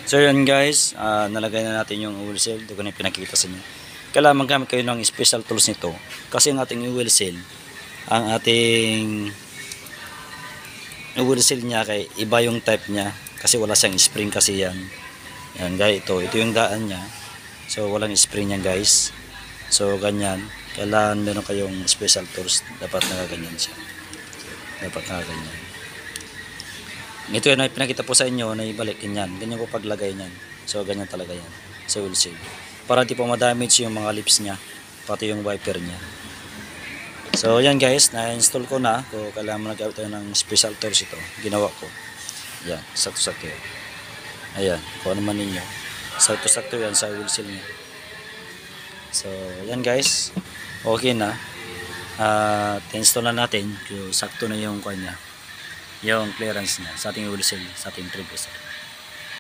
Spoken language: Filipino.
So yun guys, nalagay na natin yung oil seal. Ito ko na pinakita sa inyo. Kailangan magamit kayo ng special tools nito. Kasi ang ating oil seal, ang ating oil seal niya kay iba yung type niya. Kasi wala siyang spring kasi yan. Yan guys, ito yung daan niya. So walang spring yan guys. So ganyan, kailangan meron kayong special tools. Dapat nakaganyan siya. Dapat nakaganyan. Ito yun ay pinakita po sa inyo na ibalik ganyan. Ganyan po paglagay niyan. So ganyan talaga yan sa oil seal. Para hindi po ma-damage yung mga lips niya, pati yung wiper niya. So yan guys, na-install ko na. Kung kailangan mo nag-out tayo ng special tools ito, ginawa ko. Yan, sakto-sakto yan. Ayan, kung ano man ninyo. Sakto-sakto yan sa oil seal niya. So yan guys, okay na. Install na natin. Sakto na yung kanya, yung clearance niya sa ating oil seal, sa ating trip.